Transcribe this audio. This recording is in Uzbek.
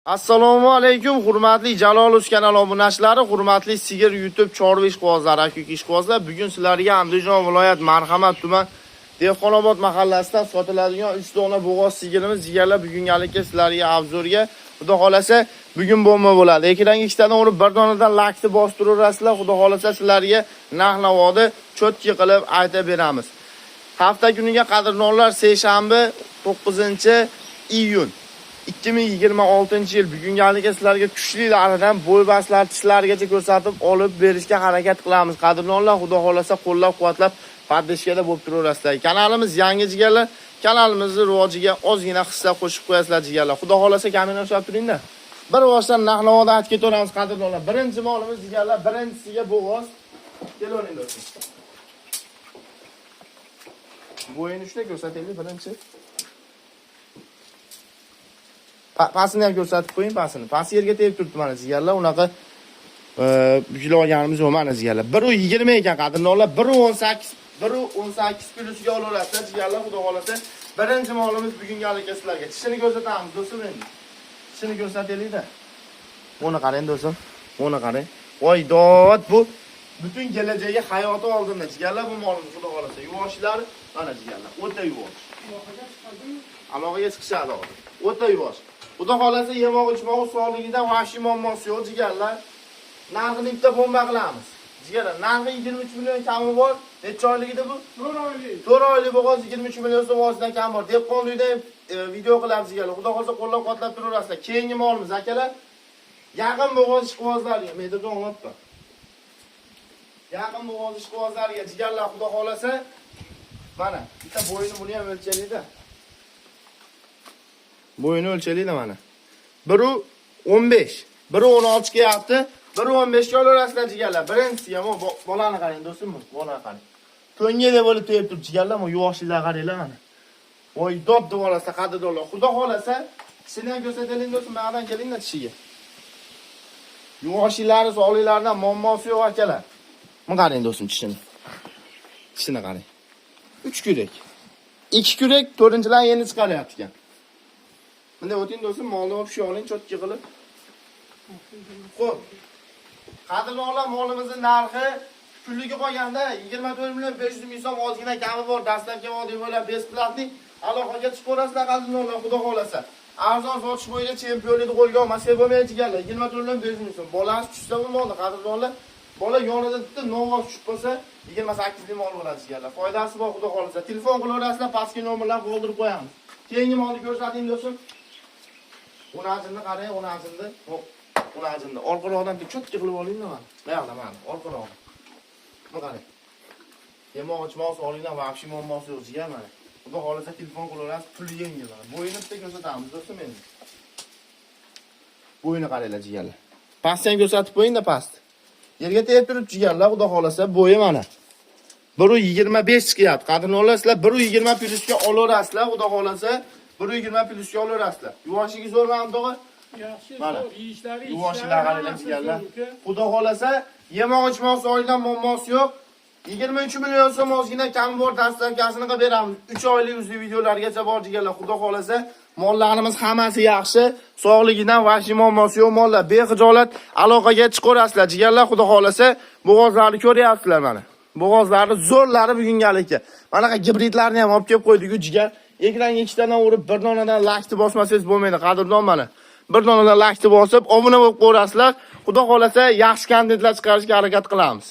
Assalomu alaykum, hurmatli Jalolus kanal obunachilari, hurmatli sigir YouTube chorva ishqibozlari, akuk ishqibozlar. Bugun sizlarga Andijon viloyat Marhamat tuman Dehqonobod mahallasidan sotiladigan 3 dona bo'g'oz sigirimiz jigarlar bugungalikka sizlarga obzorga. Xudo xolasa bugun bomba bo'ladi. Ekranga ikkitadan urib bir donadan lakni bostiraverasizlar. Xudo xolasa sizlarga narx-navoni cho'tki qilib aytib beramiz. Hafta kuniga qadrdonlar seshanba 9-iyun 2026 yil bugungalikka sizlarga kuchlilaridan bo'ybaslar tishlarigacha ko'rsatib olib berishga harakat qilamiz. Qadrdonlar, Xudo xolasa qo'llab-quvvatlab paddishkada bo'lib turaverasizlar. Kanalimiz yangi jigarlar, kanalimizni rivojiga ozgina hissa qo'shib qo'yasizlar jigarlar. Xudo xolasa kamina ushlab turingda. Bir boshdan narx-navodan aytib ketaveramiz qadrdonlar. Birinchi molimiz jigarlar, birinchisiga bo'g'oz. Keling do'stlar. Bo'yini shunday ko'rsataylik birinchi. Pasini ham ko'rsatib qo'ying, pasini. Pasi yerga tegib turibdi mana jigarlar. Unaqa buklab olganimiz yo'q mana jigarlar. 1.20 ekan qadrdonlar. 1.18 plyusga olaverasizlar jigarlar. Xudo xolasa birinchi molimiz bugungalikka sizlarga. Tishini ko'rsatamiz do'stlar endi. Tishini ko'rsataylik-da. Buni qarang do'stlar. Buni qarang. Voy dod, bu butun kelajagi hayoti oldinda jigarlar bu molimiz xudo xolasa. Yuvoshlari mana jigarlar. O'ta yuvosh. Aloqaga chiqishadi hozir. O'ta yuvosh. Xudo xolasa yemoq ichmoq sog'ligidan vahshiy muammosi yo'q jigarlar. Narxini bitta bomba qilamiz. Jigarlar, narxi 23 million kami bor. Necha oyligida bu? 4 oylik. 4 oylik bo'g'oz 23 million so'm o'zidan kam bor. Dehqon uyda video qilamiz jigarlar. Xudo xolasa qo'llab-quvvatlab turaverasizlar. Keyingi molimiz akalar. Yaqin bo'g'oz ishqibozlarga, me'dadan olibdi. Yaqin bo'g'oz ishqibozlarga jigarlar xudo xolasa mana bitta bo'yini buni ham o'lchaylik-da. Bo'yini o'lchaylik-da mana. 1.15, 1.16 kelyapti. 1.15 ga olarasizlar jigarlar. Birinchisi ham bolani qarang do'stim, bolani qarang. To'ngga bo'lib tegib turib jigarlar, bu yuvoshliklar qaranglar mana. Voy dod devorasizlar qadrdonlar. Xudo xolasa tishini ham ko'rsataylik do'stim, mendan kelinglar tishiga. Yuvoshlari, sog'liklaridan muammosi yo'q akalar. Mana qarang do'stim tishini. Tishini qarang. 3 kurak. 2 kurak, 4-chilar endi chiqaryapti ekan. Bunday o'ting do'stim, molni olib shu oling cho'tki qilib. Xo'p. Qadrdonlar, molimizning narxi kunliga qolganda 24 million 500 ming so'm ozgina kami bor. Dastlabki vodiy bo'ylab besplatni aloqaga chiqaverasizlar qadrdonlar, xudo xolasa. Arzon sotish bo'yicha chempionlikni qo'lga olmasa bo'lmaydi jigarlar. 24 million 500 ming so'm. Bolasi tushsa bu molni qadrdonlar, bola yonida bitta novoz tushib qolsa 28 ming mol bo'ladi jigarlar. Foydasi bor xudo xolasa. Telefon qilaverasizlar, pastki nomerlarni qoldirib qo'yamiz. Keyingi molni ko'rsating do'stim. Uni ajinni qarang, uni ajinni. Uni ajinni. Orqaroqdan cho'tki qilib oling-da mana. Buyoqda mana, orqaroq. Mana qarang. Yemoq ichmoq sog'ligidan vahshiy muammosi yo'q jigar mana. Xudo xolasa telefon qilaverasiz, pul yengil mana. Bo'yini bitta ko'rsatamiz do'stim endi. Bo'yini qaranglar jigarlar. Pastni ham ko'rsatib qo'ying-da past. Yerga tegib turib jigarlar, xudo xolasa bo'yi mana. 1.25 chiqyapti. Qadrdonlar, sizlar 1.20 plyusga olaverasizlar, xudo xolasa 1.20 plyusga olaverasizlar. Yuvoshligi zo'rmi tog'a? Yaxshi, yeyishlari yuvoshlari qaranglar jigarlar. Xudo xolasa yemoq ichmoq sog'ligidan muammosi yo'q. 23 million so'm ozgina kam bor, dastlabkasini qilib beramiz. 3 oylik uzli videolargacha bor jigarlar. Xudo xolasa mollarimiz hammasi yaxshi, sog'ligidan vahshiy muammosi yo'q mollar. Bexijolat aloqaga chiqaverasizlar jigarlar. Xudo xolasa bo'g'ozlarni ko'ryapsizlar mana. Bo'g'ozlari zo'rlari bugungalikka. Mana gibridlarni ham olib kelib qo'ydik-ku jigar. Ekranga ikkitadan urib bir donadan lakni bosmasangiz bo'lmaydi qadrdon mana. Bir donadan lakni bosib obuna bo'lib qo'yasizlar. Xudo xolasa yaxshi kontentlar chiqarishga harakat qilamiz.